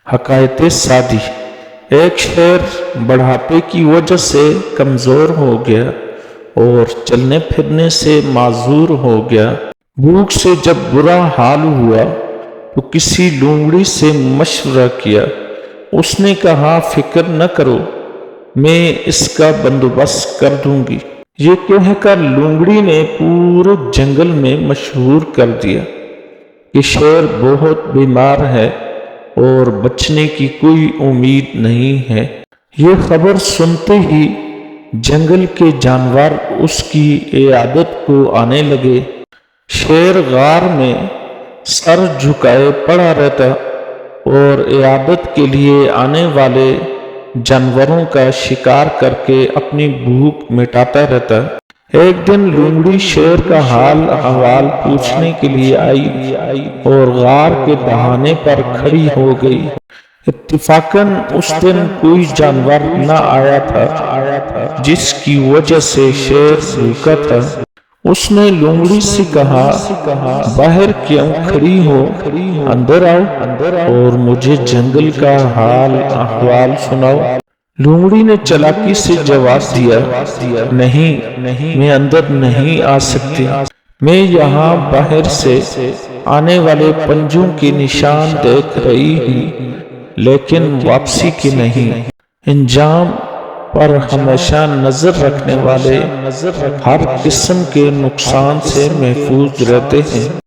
حکایت سادی۔ ایک شیر بڑھاپے کی وجہ سے کمزور ہو گیا اور چلنے پھرنے سے معذور ہو گیا۔ بھوک سے جب برا حال ہوا تو کسی لومڑی سے مشورہ کیا۔ اس نے کہا فکر نہ کرو، میں اس کا بندوبست کر دوں گی۔ یہ کہہ کر لومڑی نے پورے جنگل میں مشہور کر دیا کہ شیر بہت بیمار ہے اور بچنے کی کوئی امید نہیں ہے۔ یہ خبر سنتے ہی جنگل کے جانور اس کی عیادت کو آنے لگے۔ شیر غار میں سر جھکائے پڑا رہتا اور عیادت کے لیے آنے والے جانوروں کا شکار کر کے اپنی بھوک مٹاتا رہتا۔ ایک دن لومڑی شیر کا حال احوال پوچھنے کے لیے آئی اور غار کے دہانے پر کھڑی ہو گئی۔ اتفاقاً اس دن کوئی جانور نہ آیا تھا جس کی وجہ سے شیر بھوکا تھا۔ اس نے لومڑی سے کہا باہر کیوں کھڑی ہو، اندر آؤ اور مجھے جنگل کا حال احوال سناؤ۔ لومڑی نے چالاکی سے جواب دیا نہیں، میں اندر نہیں آ سکتی، میں یہاں باہر سے آنے والے پنجوں کے نشان دیکھ رہی ہوں لیکن واپسی کے نہیں۔ انجام پر ہمیشہ نظر رکھنے والے ہر قسم کے نقصان سے محفوظ رہتے ہیں۔